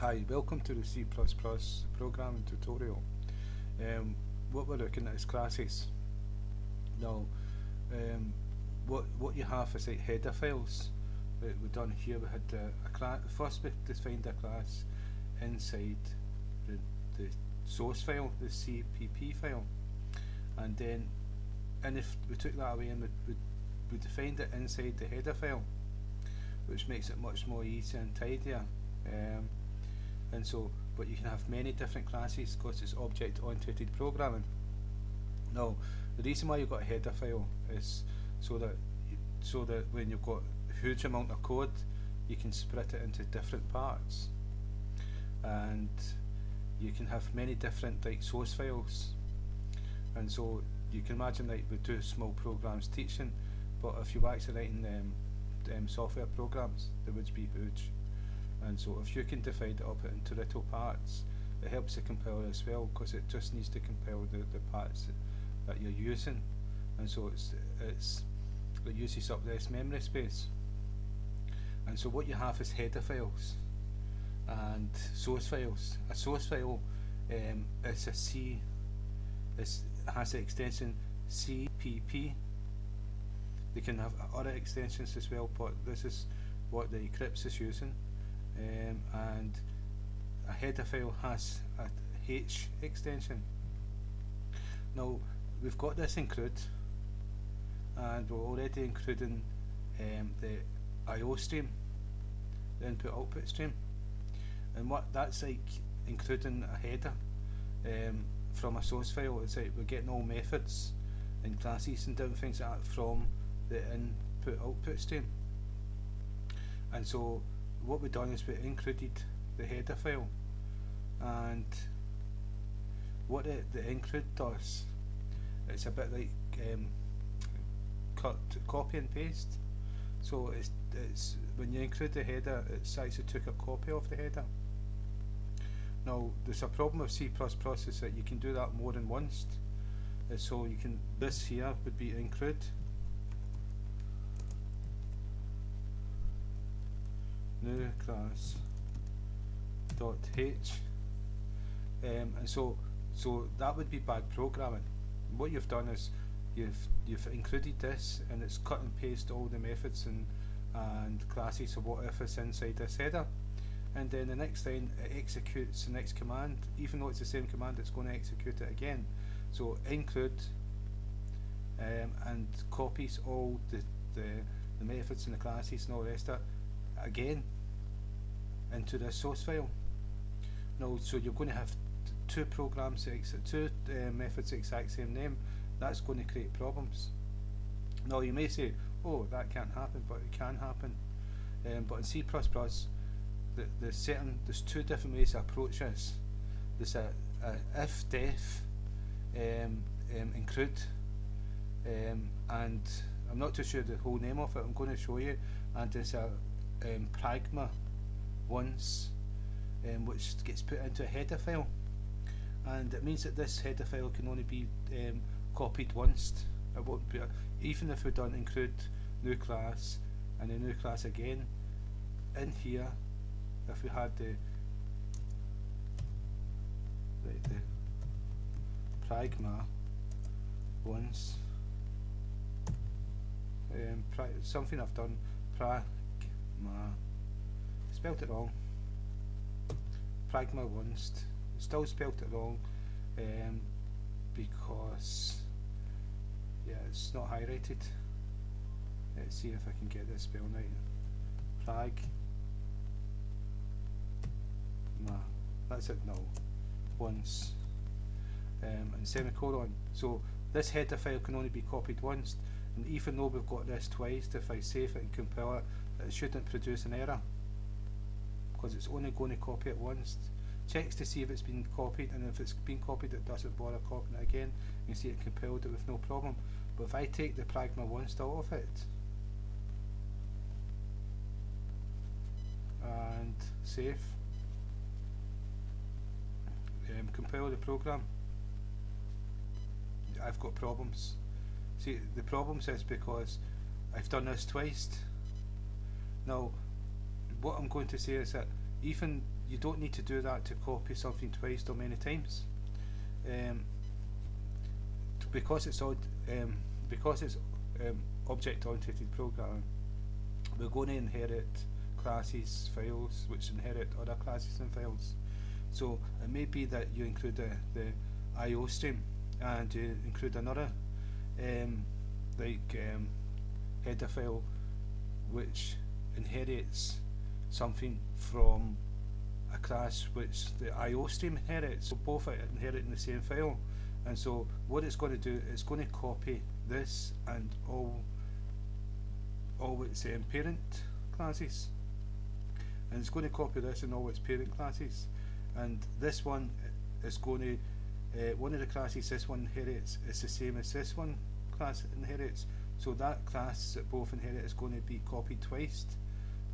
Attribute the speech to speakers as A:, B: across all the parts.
A: Hi, welcome to the C++ programming tutorial. What we're looking at is classes. Now, what you have is like header files. We've done here. We had a class. First, we defined a class inside the source file, the CPP file, and if we took that away and we defined it inside the header file, which makes it much more easier and tidier. But you can have many different classes because it's object-oriented programming. Now, the reason why you've got a header file is so that when you've got a huge amount of code, you can split it into different parts, and you can have many different source files. And so you can imagine we do small programs teaching, but if you're actually writing software programs, they would be huge. And so if you can divide it up into little parts, it helps the compiler as well, because it just needs to compile the parts that you're using, and so it uses up less memory space. And so what you have is header files and source files. A source file has the extension CPP. They can have other extensions as well, but this is what the Eclipse is using. And a header file has a H extension. Now we've got this include, and we're already including the I/O stream, the input-output stream, and what that's like including a header from a source file. It's like we're getting all methods and classes and different things like that from the input-output stream. And so what we've done is we included the header file, and what the include does, it's a bit like copy and paste. So it's when you include the header, it's actually took a copy of the header. Now there's a problem with C++ is that you can do that more than once. So you can, this here would be include. New class dot h, and so that would be bad programming. What you've done is you've included this, and it's cut and paste all the methods and classes or whatever is inside this header, and then the next time it executes the next command, even though it's the same command, it's going to execute it again. So include and copies all the methods and the classes and all the rest of it again into the source file. Now, so you're going to have two programs, two methods the exact same name. That's going to create problems. Now you may say, oh, that can't happen, but it can happen. But in C++, there's two different ways to approach this. There's a if def include, and I'm not too sure the whole name of it, I'm going to show you, and there's a pragma once, which gets put into a header file, and it means that this header file can only be copied once. It won't be even if we don't include new class and a new class again. In here, if we had the pragma once, something I've done, pragma, spelt it wrong, pragma once, still spelt it wrong, because it's not highlighted. Let's see if I can get this spell right. Pragma, that's it. No, once, and semicolon. So this header file can only be copied once, and even though we've got this twice, if I save it and compile it, it shouldn't produce an error, because it's only going to copy it once. Checks to see if it's been copied, and if it's been copied, it doesn't bother copying it again. You can see it compiled it with no problem. But if I take the pragma once out of it and save, compile the program, I've got problems. See, the problems is because I've done this twice. Now, what I'm going to say is that even you don't need to do that to copy something twice or many times. Because it's object-oriented programming, we're going to inherit classes files which inherit other classes and files. So it may be that you include the IO stream and you include another header file which inherits something from a class which the IO stream inherits. So both are inheriting the same file, and so what it's going to do, it's going to copy this and all its parent classes, and it's going to copy this and all its parent classes, and this one is going to one of the classes this one inherits is the same as this one class inherits, so that class that both inherit is going to be copied twice.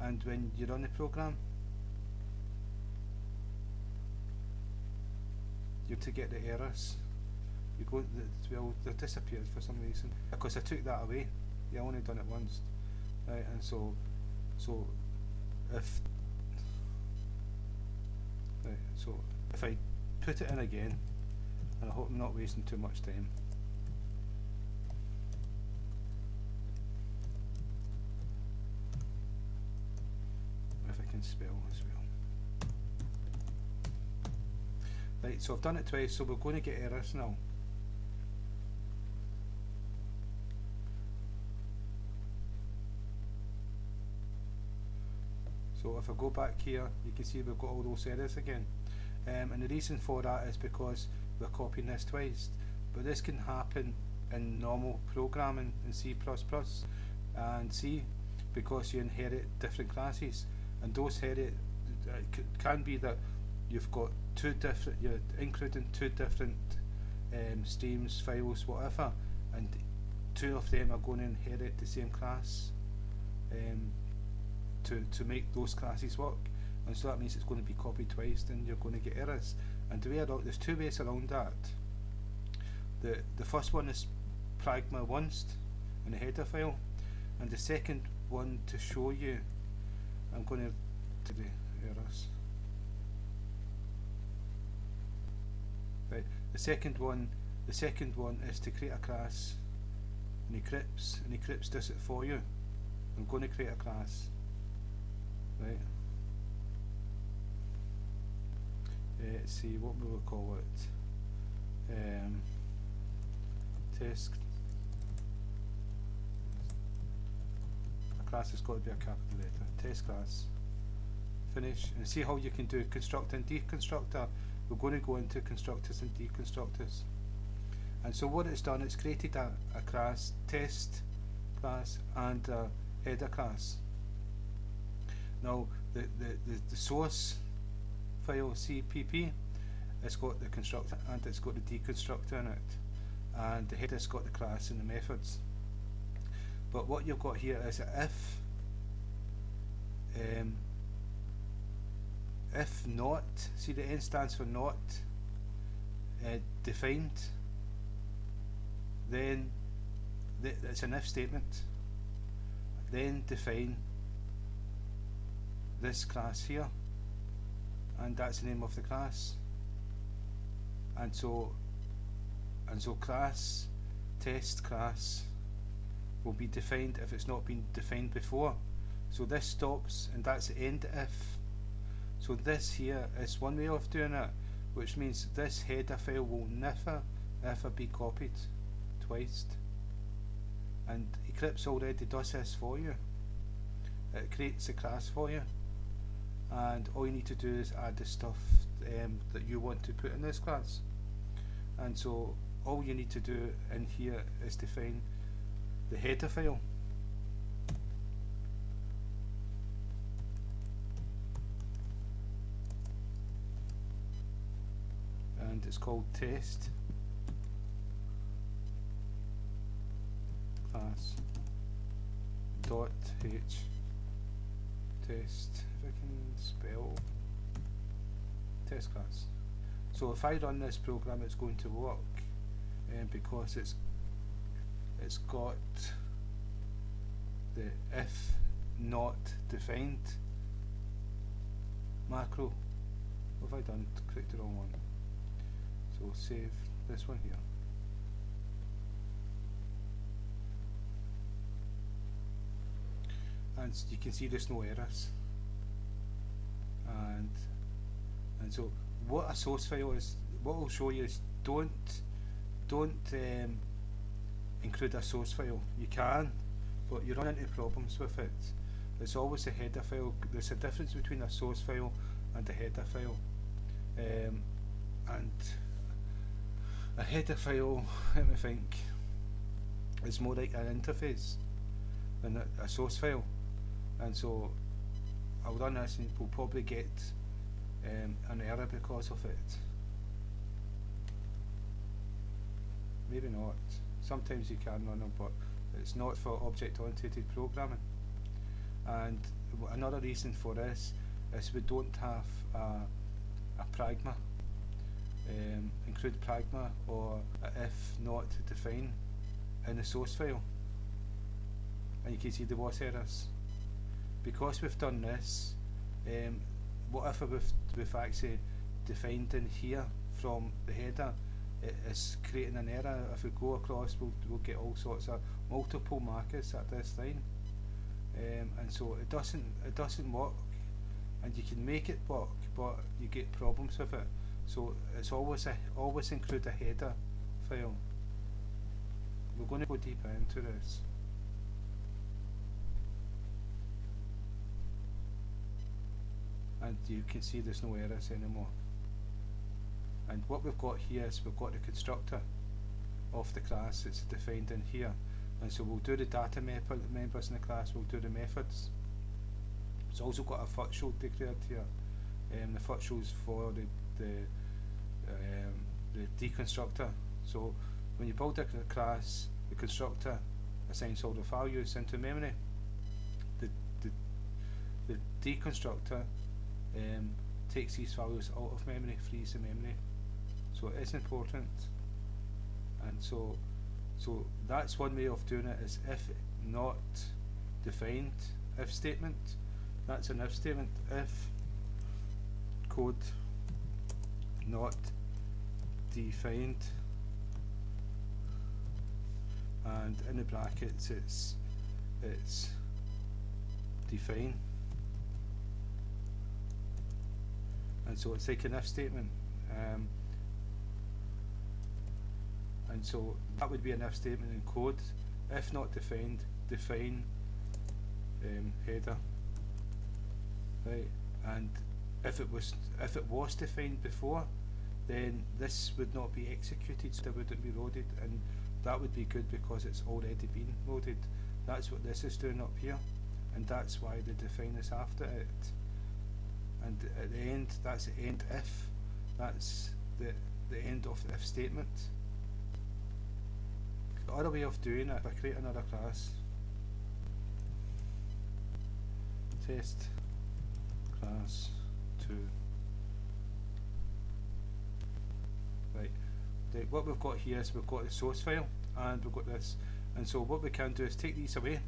A: And when you run the program, you're to get the errors. You go, well, they disappeared for some reason because I took that away. Yeah, I only done it once, right? And so if I put it in again, and I hope I'm not wasting too much time. If I can spell as well. Right, so I've done it twice, so we're going to get errors now. So if I go back here, you can see we've got all those errors again. And the reason for that is because we're copying this twice. But this can happen in normal programming in C++ and C, because you inherit different classes. And those can be that you've got you're including two different streams, files, whatever, and two of them are going to inherit the same class to make those classes work, and so that means it's going to be copied twice, and you're going to get errors. And there's two ways around that. The first one is pragma once in the header file, and the second one, to show you, I'm going to do the errors. Right. The second one is to create a class in Eclipse, and Eclipse does it for you. I'm going to create a class. Right. Let's see what we will call it. Test. A class has got to be a capital letter. Test class. Finish, and see how you can do constructor and deconstructor. We're going to go into constructors and deconstructors. And so what it's done, it's created a class, test class, and a header class. Now the source file CPP, it's got the constructor and it's got the deconstructor in it, and the header's got the class and the methods. But what you've got here is if not, see the N stands for not defined, then it's an if statement. Then define this class here, and that's the name of the class. And so class, test class, will be defined if it's not been defined before. So this stops, and that's the end if. So this here is one way of doing it, which means this header file will never ever be copied twice. And Eclipse already does this for you. It creates a class for you, and all you need to do is add the stuff that you want to put in this class. And so all you need to do in here is define the header file. And it's called test class dot h test, if I can spell, test class. So if I run this program, it's going to work, because it's got the if not defined macro What have I done? Clicked the wrong one. So save this one here. And you can see there's no errors. And so what a source file is, what I'll show you is don't include a source file. You can, but you run into problems with it. It's always a header file. There's a difference between a source file and a header file. And a header file, let me think, is more like an interface than a source file. And so I'll run this and we'll probably get an error because of it. Maybe not. Sometimes you can run them, but it's not for object-oriented programming. And another reason for this is we don't have a pragma. Include pragma or a if not define in the source file. And you can see there was errors. Because we've done this, what if we've actually defined in here from the header, it is creating an error. If we go across, we'll get all sorts of multiple markers at this line, and so it doesn't work. And you can make it work, but you get problems with it. So it's always include a header file. We're going to go deeper into this. And you can see there's no errors anymore. And what we've got here is we've got the constructor of the class. It's defined in here, and so we'll do the data members in the class, we'll do the methods. It's also got a functional declared here. The functional is for the deconstructor. So when you build a class, the constructor assigns all the values into memory. The deconstructor takes these values out of memory, frees the memory. So it is important. And so that's one way of doing it, is if not defined if statement. That's an if statement. If code not defined, and in the brackets it's define. And so it's like an if statement, and so that would be an if statement in code. If not defined, define header, right? And if it was defined before, then this would not be executed, so it wouldn't be loaded, and that would be good because it's already been loaded. That's what this is doing up here, and that's why the define is after it. And at the end, that's the end if. That's the end of the if statement. The other way of doing it, if I create another class, test class 2. Right. What we've got here is we've got the source file and we've got this. And so what we can do is take these away.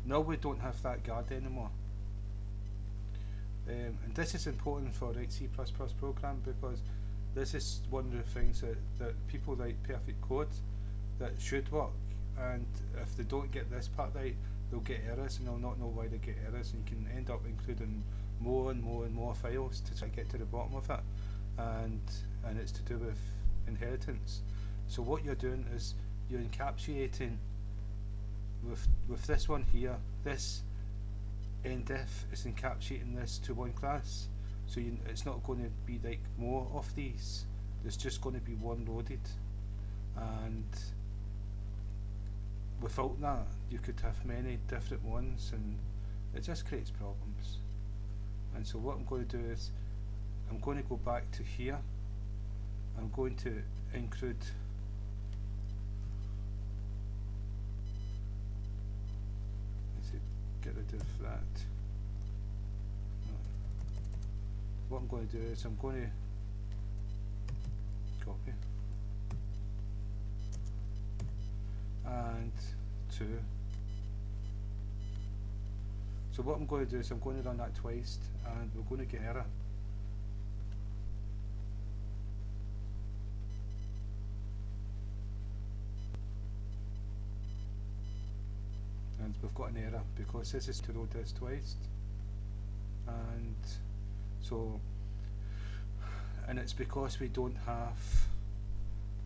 A: Now we don't have that guard anymore. And this is important for C++ program, because this is one of the things that people write perfect code that should work, and if they don't get this part right, they'll get errors and they'll not know why they get errors, and you can end up including more and more and more files to try to get to the bottom of it, and it's to do with inheritance. So what you're doing is you're encapsulating with this one here. This end if is encapsulating this to one class, so it's not going to be like more of these. There's just going to be one loaded, and without that you could have many different ones, and it just creates problems. And so what I'm going to do is I'm going to go back to here. I'm going to include get rid of that. No. What I'm going to do is I'm going to copy and 2. So what I'm going to do is I'm going to run that twice, and we're going to get error. And we've got an error because this is to load this twice, and so, and it's because we don't have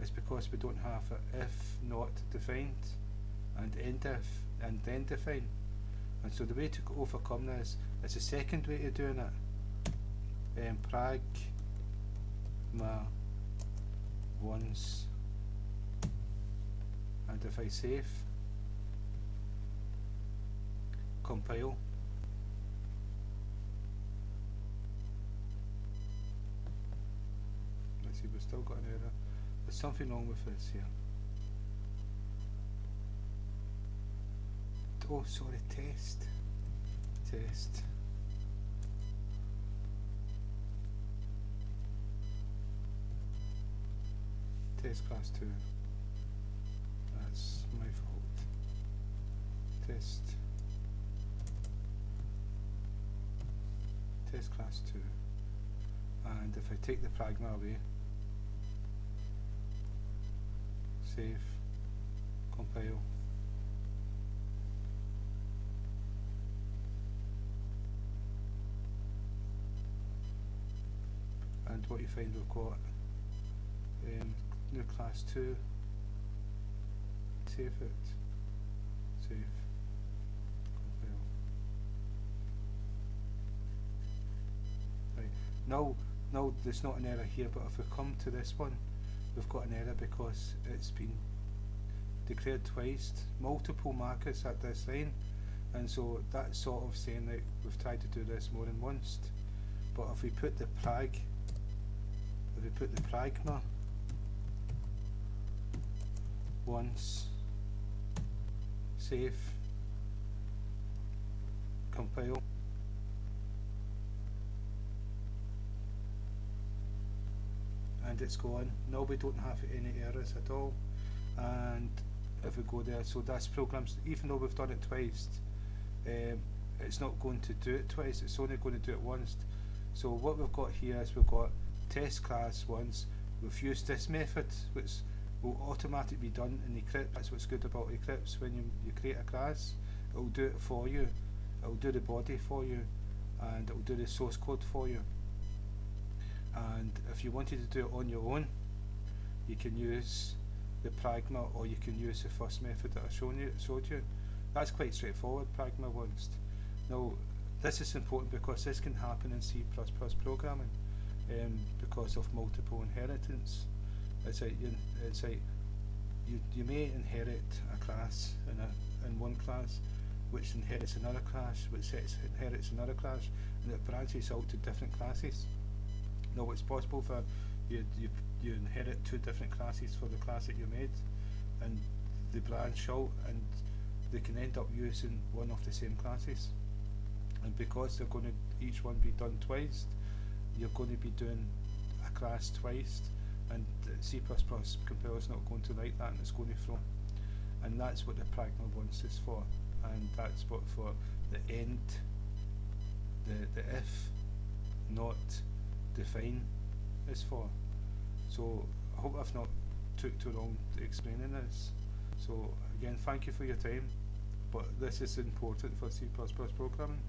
A: a if not defined and end if and then define. And so the way to overcome this is the second way of doing it. Pragma once, and if I save, compile, let's see, we've still got an error. There's something wrong with this here. Oh, sorry, test. Test class 2. That's my fault. Test class 2. And if I take the pragma away, save, compile, and what you find, we've got new class 2, save it, save, compile. Right, now there's not an error here, but if we come to this one, we've got an error because it's been declared twice, multiple markers at this line, and so that's sort of saying that we've tried to do this more than once. But if we put the pragma once, save, compile, and it's gone. Now we don't have any errors at all. And if we go there, so that's programs, even though we've done it twice, it's not going to do it twice, it's only going to do it once. So what we've got here is we've got test class once, we've used this method which will automatically be done in Eclipse. That's what's good about Eclipse. When you create a class, it will do it for you, it will do the body for you, and it will do the source code for you. And if you wanted to do it on your own, you can use the pragma, or you can use the first method that I showed you. That's quite straightforward, pragma once. Now this is important because this can happen in C++ programming because of multiple inheritance. It's like you may inherit a class in one class, which inherits another class, which inherits another class, and it branches out to different classes. Now it's possible for you inherit two different classes for the class that you made, and they branch out and they can end up using one of the same classes. And because they're going to each one be done twice, you're going to be doing a class twice, and C++ compiler is not going to like that, and it's going to throw. And that's what the pragma once is for, and that's what for the end, the if not define is for. So I hope I've not took too long explaining this. So again, thank you for your time, but this is important for C++ programming.